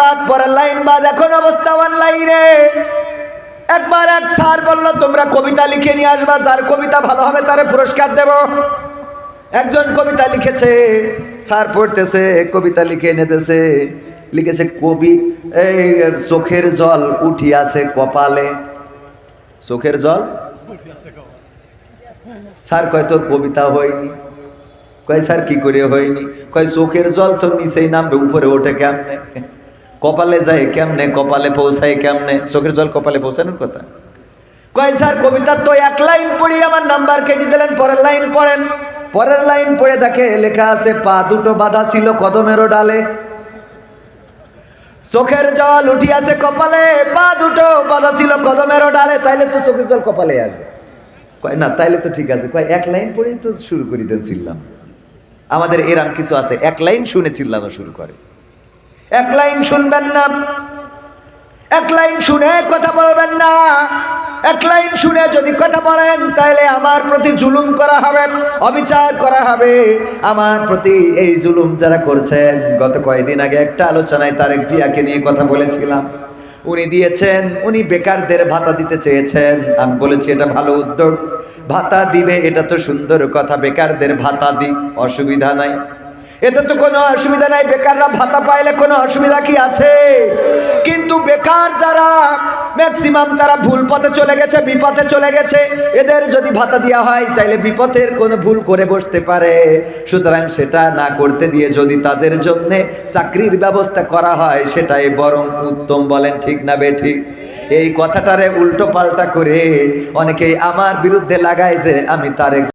বাদ, পরের লাইন বাদ, এখন অবস্থা অনলাইনে। একবার এক স্যার বলল তোমরা কবিতা লিখে নিয়ে আসবা, যার কবিতা ভালো হবে তারে পুরস্কার দেব। একজন কবিতা লিখেছে, স্যার পড়তেছে, কবিতা লিখে এনেতেছে। লিখেছে কবি এই চোখের জল উঠিয়াছে কপালে। চোখের জল? স্যার কয় তোর কবিতা হয়নি। কয় স্যার কি করে হয়নি? কয় চোখের জল তো নিচেই নামবে, উপরে ওঠে কেমনে? কপালে যায় কেমনে? কপালে পৌঁছায় কেমনে? চোখের জল কপালে পৌঁছানোর কথা। কয় স্যার কবিতা তো এক লাইন পড়ি আমার নাম্বার কেটে দিলেন, পরের লাইন পড়েন। পরের লাইন পড়ে দেখে লেখা আছে পা দুটো বাঁধা ছিল কদমেরও ডালে। চোখের জল উঠিয়াছে কপালে, পা দুটো বাঁধা ছিল কদমেরও ডালে। তাইলে তো চোখের জল কপালে আসবে। কয় না, তাইলে তো ঠিক আছে। কয় এক লাইন পড়েই তো শুরু করি দেন চিল্লাম। আমাদের এরাম কিছু আছে, এক লাইন শুনে চিল্লানো শুরু করে। এক লাইন শুনবেন না, এক লাইন শুনে কথা বলবেন না। এক লাইন শুনে যদি কথা বলেন তাহলে আমার প্রতি জুলুম করা হবে, অবিচার করা হবে। আমার প্রতি এই জুলুম যারা করছেন, গত কয়েকদিন আগে একটা আলোচনায় তারেক জিয়াকে নিয়ে কথা বলেছিলাম। উনি দিয়েছেন, উনি বেকারদের ভাতা দিতে চেয়েছেন। আমি বলেছি এটা ভালো উদ্যোগ, ভাতা দিবে, এটা তো সুন্দর কথা। বেকারদের ভাতা দিক, অসুবিধা নাই, এতে তো কোনো অসুবিধা নাই। বেকাররা ভাতা পাইলে কোনো অসুবিধা কি আছে? কিন্তু বেকার যারা ম্যাক্সিমাম তারা ভুল পথে চলে গেছে, বিপথে চলে গেছে। এদের যদি ভাতা দেওয়া হয় তাহলে বিপথের কোনো ভুল করে বসতে পারে। সুতরাং সেটা না করতে দিয়ে যদি তাদের জন্য চাকরির ব্যবস্থা করা হয় সেটাই বরং উত্তম। বলেন ঠিক না বেঠিক? এই কথাটারে উল্টো পাল্টা করে অনেকেই আমার বিরুদ্ধে লাগায় যে আমি তারেক